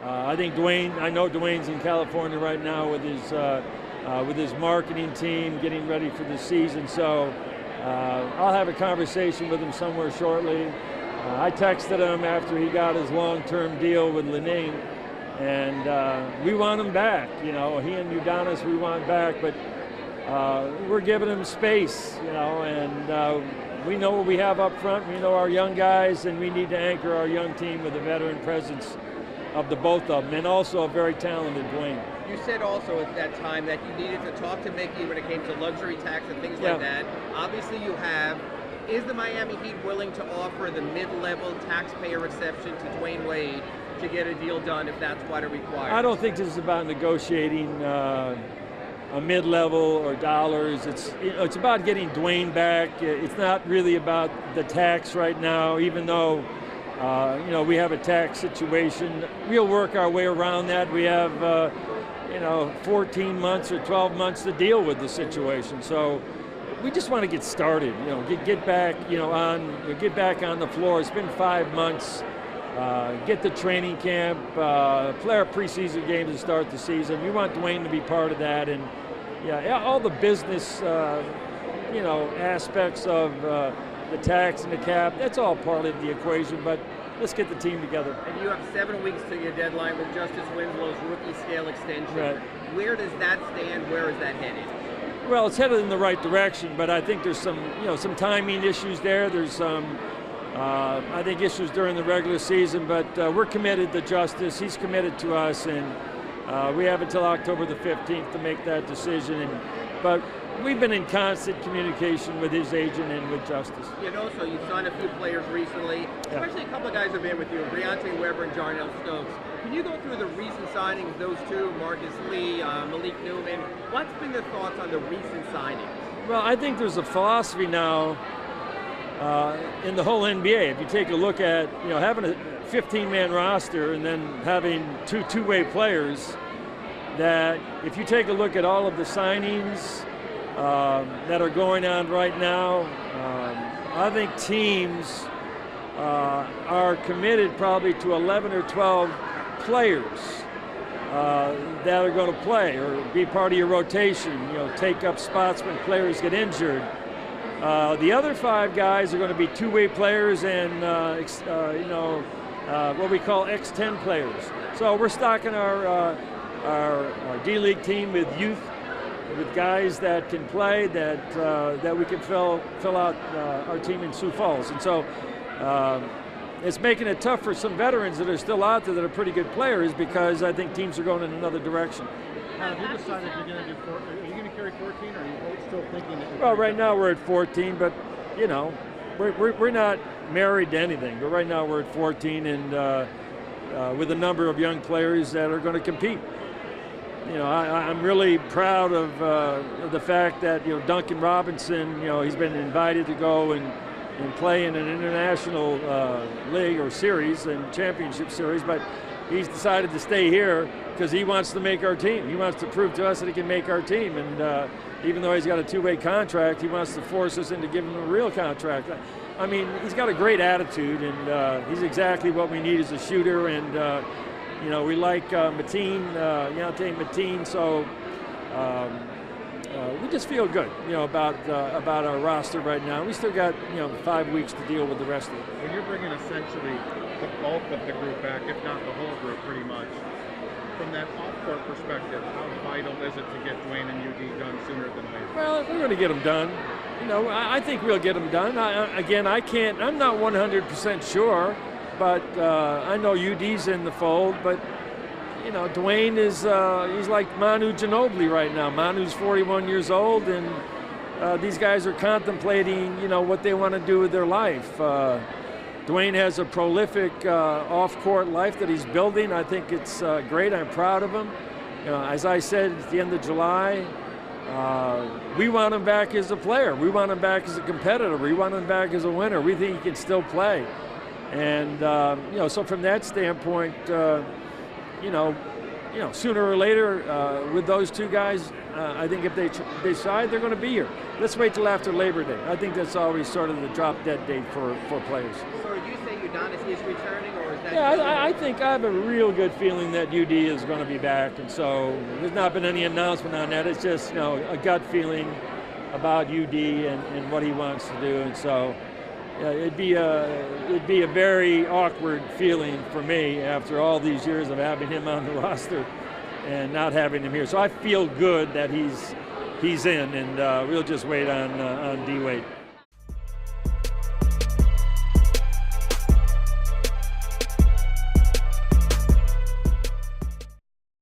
I think Dwyane, I know Dwyane's in California right now with his marketing team getting ready for the season, so I'll have a conversation with him somewhere shortly. I texted him after he got his long-term deal with Lening, and we want him back. You know, he and Udonis we want back, but we're giving him space, you know, and we know what we have up front. We know our young guys, and we need to anchor our young team with a veteran presence of the both of them, and also a very talented Dwyane. You said also at that time that you needed to talk to Mickey when it came to luxury tax and things like that. Obviously you have. Is the Miami Heat willing to offer the mid-level taxpayer exception to Dwyane Wade to get a deal done if that's what it requires? I don't think this is about negotiating a mid-level or dollars. It's about getting Dwyane back. It's not really about the tax right now, even though you know, we have a tax situation. We'll work our way around that. We have you know, 14 months or 12 months to deal with the situation. So we just want to get started. You know, get back. You know, get back on the floor. It's been 5 months. Get the training camp. Play our preseason games to start the season. We want Dwyane to be part of that, and yeah, all the business you know, aspects of the tax and the cap, that's all part of the equation, but let's get the team together. And you have 7 weeks to your deadline with Justice Winslow's rookie scale extension. Right. Where does that stand? Where is that headed? Well, it's headed in the right direction, but I think there's some, you know, some timing issues there. There's some, I think, issues during the regular season, but we're committed to Justice. He's committed to us, and we have until October the 15th to make that decision. But we've been in constant communication with his agent and with Justice. You know, so you've signed a few players recently, especially a couple of guys have been with you, Briante Weber and Jarnell Stokes. Can you go through the recent signings, those two, Marcus Lee, Malik Newman? What's been the thoughts on the recent signings? Well, I think there's a philosophy now in the whole NBA. If you take a look at, you know, having a 15-man roster and then having two-way players, that if you take a look at all of the signings that are going on right now, I think teams are committed probably to 11 or 12 players that are going to play or be part of your rotation, you know, take up spots when players get injured. The other 5 guys are going to be two-way players and you know, what we call X10 players. So we're stocking our D-League team with youth, with guys that can play, that we can fill out our team in Sioux Falls. And so it's making it tough for some veterans that are still out there that are pretty good players, because I think teams are going in another direction. Have you decided you're going to do 14? Are you going to carry 14, or are you still thinking that? Well, right now we're at 14, but you know, we're not married to anything. But right now we're at 14, and with a number of young players that are going to compete. You know, I'm really proud of the fact that, you know, Duncan Robinson, you know, he's been invited to go and play in an international league or series and championship series, but he's decided to stay here because he wants to make our team. He wants to prove to us that he can make our team, and even though he's got a two-way contract, he wants to force us into giving him a real contract. I mean, he's got a great attitude, and he's exactly what we need as a shooter, and you know, we like Mateen, Yante Mateen, so we just feel good, you know, about our roster right now. We still got, you know, 5 weeks to deal with the rest of it. When you're bringing essentially the bulk of the group back, if not the whole group, pretty much, from that off-court perspective, how vital is it to get Dwyane and UD done sooner than later? Well, we're going to get them done. You know, I think we'll get them done. Again, I'm not 100% sure. But I know UD's in the fold, but you know, Dwyane is he's like Manu Ginobili right now. Manu's 41 years old, and these guys are contemplating, you know, what they want to do with their life. Dwyane has a prolific off-court life that he's building. I think it's great. I'm proud of him. You know, as I said at the end of July, we want him back as a player. We want him back as a competitor. We want him back as a winner. We think he can still play. And you know, so from that standpoint, you know, sooner or later, with those two guys, I think if they decide, they're going to be here. Let's wait till after Labor Day. I think that's always sort of the drop-dead date for players. So are you saying Udonis is returning, or is that? Yeah, I think I have a real good feeling that UD is going to be back, and so there's not been any announcement on that. It's just a gut feeling about UD and what he wants to do, and so it'd be a very awkward feeling for me after all these years of having him on the roster and not having him here. So I feel good that he's in, and we'll just wait on D-Wade.